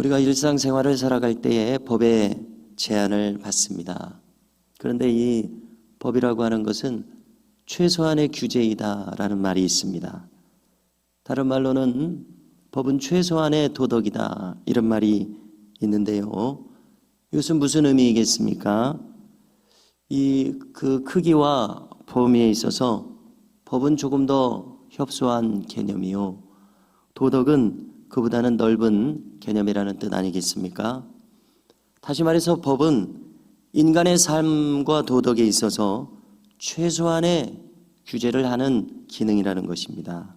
우리가 일상생활을 살아갈 때에 법의 제한을 받습니다. 그런데 이 법이라고 하는 것은 최소한의 규제이다라는 말이 있습니다. 다른 말로는 법은 최소한의 도덕이다, 이런 말이 있는데요. 이것은 무슨 의미이겠습니까? 그 크기와 범위에 있어서 법은 조금 더 협소한 개념이요, 도덕은 그보다는 넓은 개념이라는 뜻 아니겠습니까? 다시 말해서 법은 인간의 삶과 도덕에 있어서 최소한의 규제를 하는 기능이라는 것입니다.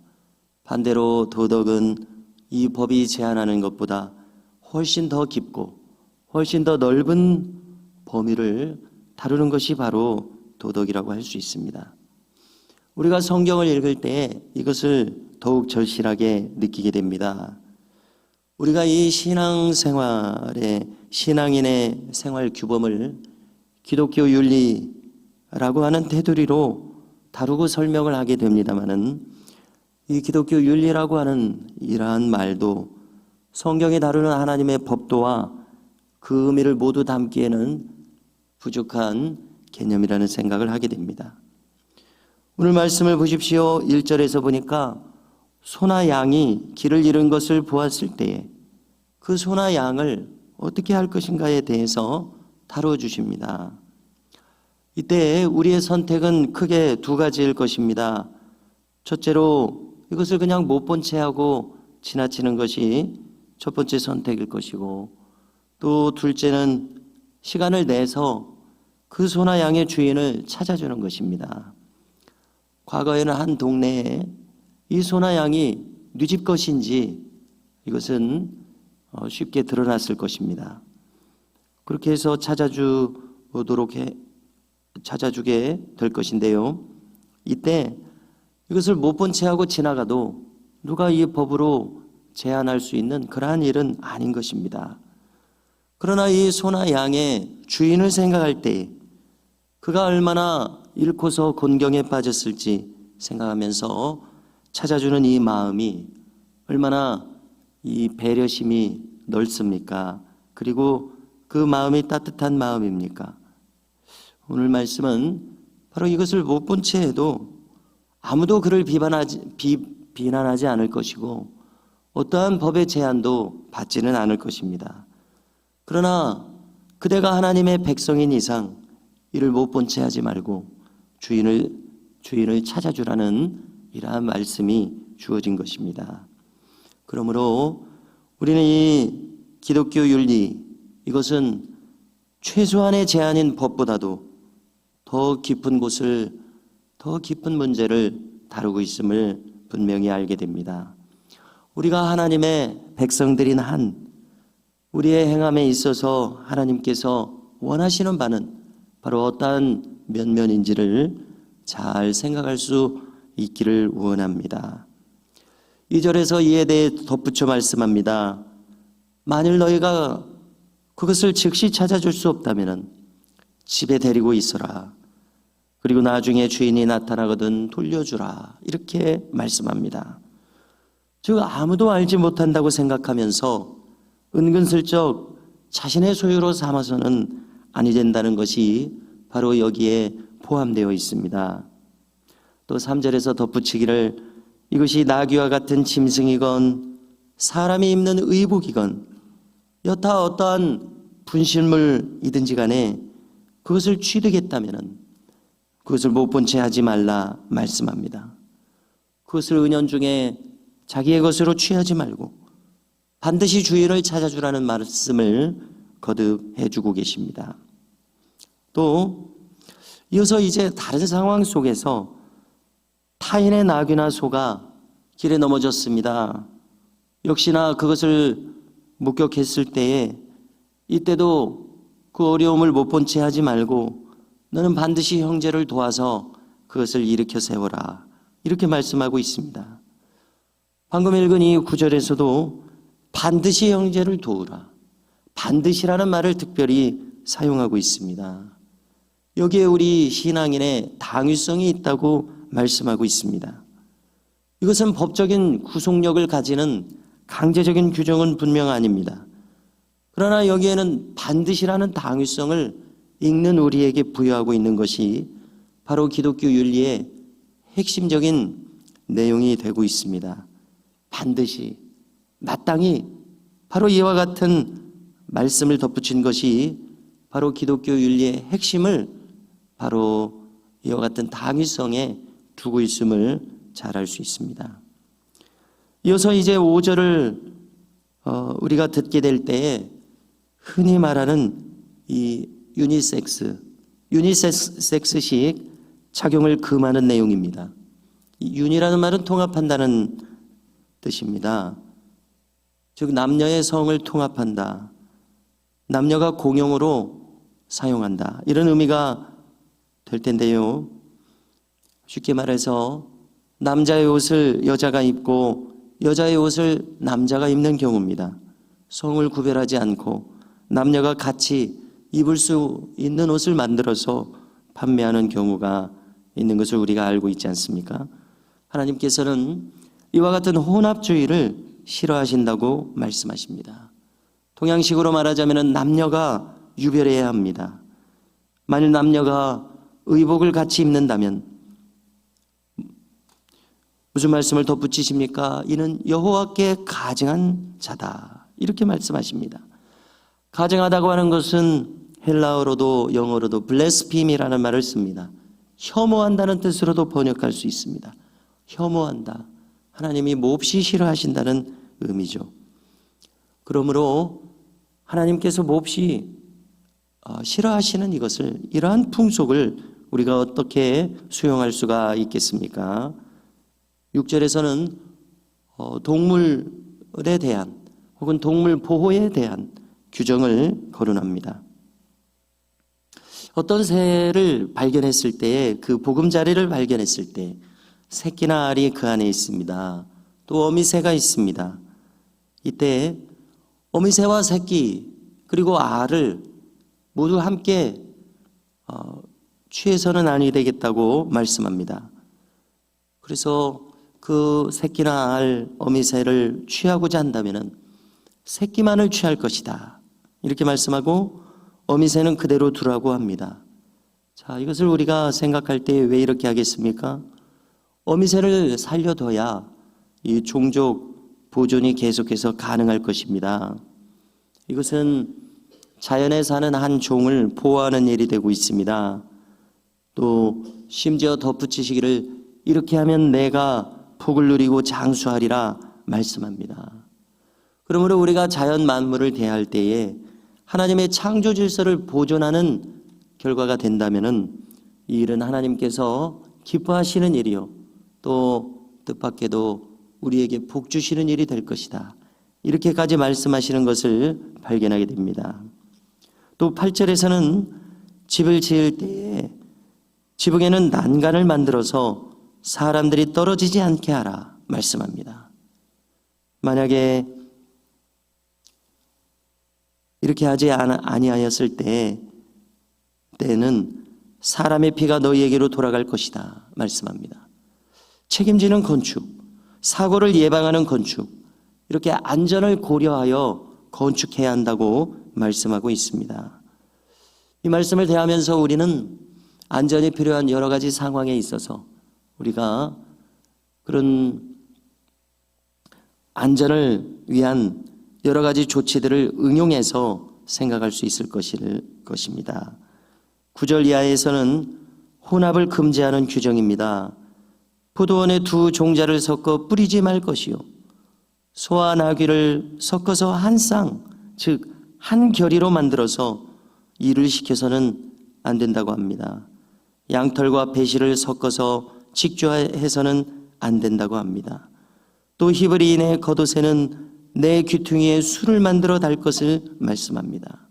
반대로 도덕은 이 법이 제한하는 것보다 훨씬 더 깊고 훨씬 더 넓은 범위를 다루는 것이 바로 도덕이라고 할 수 있습니다. 우리가 성경을 읽을 때 이것을 더욱 절실하게 느끼게 됩니다. 우리가 이 신앙생활의 신앙인의 생활 규범을 기독교 윤리라고 하는 테두리로 다루고 설명을 하게 됩니다마는, 이 기독교 윤리라고 하는 이러한 말도 성경이 다루는 하나님의 법도와 그 의미를 모두 담기에는 부족한 개념이라는 생각을 하게 됩니다. 오늘 말씀을 보십시오. 1절에서 보니까 소나 양이 길을 잃은 것을 보았을 때에 그 소나 양을 어떻게 할 것인가에 대해서 다뤄주십니다. 이때 우리의 선택은 크게 두 가지일 것입니다. 첫째로 이것을 그냥 못 본 채 하고 지나치는 것이 첫 번째 선택일 것이고, 또 둘째는 시간을 내서 그 소나 양의 주인을 찾아주는 것입니다. 과거에는 한 동네에 이 소나 양이 네 집 것인지 이것은 쉽게 드러났을 것입니다. 그렇게 해서 찾아주게 될 것인데요, 이때 이것을 못 본 채 하고 지나가도 누가 이 법으로 제한할 수 있는 그러한 일은 아닌 것입니다. 그러나 이 소나 양의 주인을 생각할 때 그가 얼마나 잃고서 곤경에 빠졌을지 생각하면서 찾아주는 이 마음이 얼마나 이 배려심이 넓습니까? 그리고 그 마음이 따뜻한 마음입니까? 오늘 말씀은 바로 이것을 못 본 채 해도 아무도 그를 비난하지 않을 것이고 어떠한 법의 제한도 받지는 않을 것입니다. 그러나 그대가 하나님의 백성인 이상 이를 못 본 채 하지 말고 주인을 찾아주라는 이러한 말씀이 주어진 것입니다. 그러므로 우리는 이 기독교 윤리, 이것은 최소한의 제한인 법보다도 더 깊은 곳을, 더 깊은 문제를 다루고 있음을 분명히 알게 됩니다. 우리가 하나님의 백성들인 한, 우리의 행함에 있어서 하나님께서 원하시는 바는 바로 어떠한 면면인지를 잘 생각할 수 있기를 원합니다. 2절에서 이에 대해 덧붙여 말씀합니다. 만일 너희가 그것을 즉시 찾아줄 수 없다면 집에 데리고 있어라. 그리고 나중에 주인이 나타나거든 돌려주라. 이렇게 말씀합니다. 즉 아무도 알지 못한다고 생각하면서 은근슬쩍 자신의 소유로 삼아서는 아니 된다는 것이 바로 여기에 포함되어 있습니다. 또 3절에서 덧붙이기를 이것이 나귀와 같은 짐승이건 사람이 입는 의복이건 여타 어떠한 분실물이든지 간에 그것을 취득했다면 그것을 못 본 채 하지 말라 말씀합니다. 그것을 은연중에 자기의 것으로 취하지 말고 반드시 주인을 찾아주라는 말씀을 거듭해 주고 계십니다. 또 이어서 이제 다른 상황 속에서 타인의 나귀나 소가 길에 넘어졌습니다. 역시나 그것을 목격했을 때에 이때도 그 어려움을 못 본 채 하지 말고 너는 반드시 형제를 도와서 그것을 일으켜 세워라. 이렇게 말씀하고 있습니다. 방금 읽은 이 구절에서도 반드시 형제를 도우라, 반드시라는 말을 특별히 사용하고 있습니다. 여기에 우리 신앙인의 당위성이 있다고 말씀하고 있습니다. 이것은 법적인 구속력을 가지는 강제적인 규정은 분명 아닙니다. 그러나 여기에는 반드시라는 당위성을 읽는 우리에게 부여하고 있는 것이 바로 기독교 윤리의 핵심적인 내용이 되고 있습니다. 반드시, 마땅히, 바로 이와 같은 말씀을 덧붙인 것이 바로 기독교 윤리의 핵심을 바로 이와 같은 당위성에 두고 있음을 잘 알 수 있습니다. 이어서 이제 5절을 우리가 듣게 될 때에 흔히 말하는 이 유니섹스식 착용을 금하는 내용입니다. 윤이라는 말은 통합한다는 뜻입니다. 즉 남녀의 성을 통합한다, 남녀가 공용으로 사용한다, 이런 의미가 될 텐데요. 쉽게 말해서 남자의 옷을 여자가 입고 여자의 옷을 남자가 입는 경우입니다. 성을 구별하지 않고 남녀가 같이 입을 수 있는 옷을 만들어서 판매하는 경우가 있는 것을 우리가 알고 있지 않습니까? 하나님께서는 이와 같은 혼합주의를 싫어하신다고 말씀하십니다. 동양식으로 말하자면 남녀가 유별해야 합니다. 만일 남녀가 의복을 같이 입는다면 무슨 말씀을 덧붙이십니까? 이는 여호와께 가증한 자다, 이렇게 말씀하십니다. 가증하다고 하는 것은 헬라어로도 영어로도 블레스핌이라는 말을 씁니다. 혐오한다는 뜻으로도 번역할 수 있습니다. 혐오한다, 하나님이 몹시 싫어하신다는 의미죠. 그러므로 하나님께서 몹시 싫어하시는 이것을, 이러한 풍속을 우리가 어떻게 수용할 수가 있겠습니까? 6절에서는 동물에 대한 혹은 동물 보호에 대한 규정을 거론합니다. 어떤 새를 발견했을 때, 그 보금자리를 발견했을 때 새끼나 알이 그 안에 있습니다. 또 어미새가 있습니다. 이때 어미새와 새끼 그리고 알을 모두 함께 취해서는 아니 되겠다고 말씀합니다. 그래서 그 새끼나 알, 어미새를 취하고자 한다면 새끼만을 취할 것이다, 이렇게 말씀하고 어미새는 그대로 두라고 합니다. 자, 이것을 우리가 생각할 때 왜 이렇게 하겠습니까? 어미새를 살려둬야 이 종족 보존이 계속해서 가능할 것입니다. 이것은 자연에 사는 한 종을 보호하는 일이 되고 있습니다. 또 심지어 덧붙이시기를 이렇게 하면 내가 복을 누리고 장수하리라 말씀합니다. 그러므로 우리가 자연 만물을 대할 때에 하나님의 창조 질서를 보존하는 결과가 된다면 이 일은 하나님께서 기뻐하시는 일이요, 또 뜻밖에도 우리에게 복 주시는 일이 될 것이다, 이렇게까지 말씀하시는 것을 발견하게 됩니다. 또 8절에서는 집을 지을 때에 지붕에는 난간을 만들어서 사람들이 떨어지지 않게 하라 말씀합니다. 만약에 이렇게 하지 아니하였을 때는 사람의 피가 너희에게로 돌아갈 것이다 말씀합니다. 책임지는 건축, 사고를 예방하는 건축, 이렇게 안전을 고려하여 건축해야 한다고 말씀하고 있습니다. 이 말씀을 대하면서 우리는 안전이 필요한 여러 가지 상황에 있어서 우리가 그런 안전을 위한 여러 가지 조치들을 응용해서 생각할 수 있을 것입니다. 9절 이하에서는 혼합을 금지하는 규정입니다. 포도원에 두 종자를 섞어 뿌리지 말 것이요, 소와 나귀를 섞어서 한 쌍, 즉 한 결의로 만들어서 일을 시켜서는 안 된다고 합니다. 양털과 배실을 섞어서 직조해서는 안 된다고 합니다. 또 히브리인의 겉옷에는 내 귀퉁이에 술을 만들어 달 것을 말씀합니다.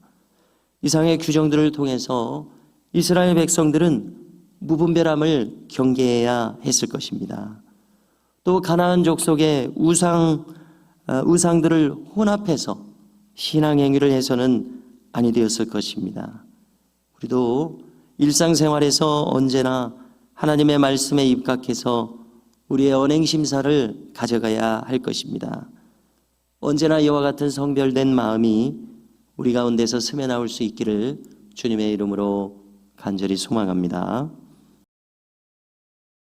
이상의 규정들을 통해서 이스라엘 백성들은 무분별함을 경계해야 했을 것입니다. 또 가나안 족속의 우상들을 혼합해서 신앙 행위를 해서는 아니 되었을 것입니다. 우리도 일상생활에서 언제나 하나님의 말씀에 입각해서 우리의 언행심사를 가져가야 할 것입니다. 언제나 이와 같은 성별된 마음이 우리 가운데서 스며 나올 수 있기를 주님의 이름으로 간절히 소망합니다.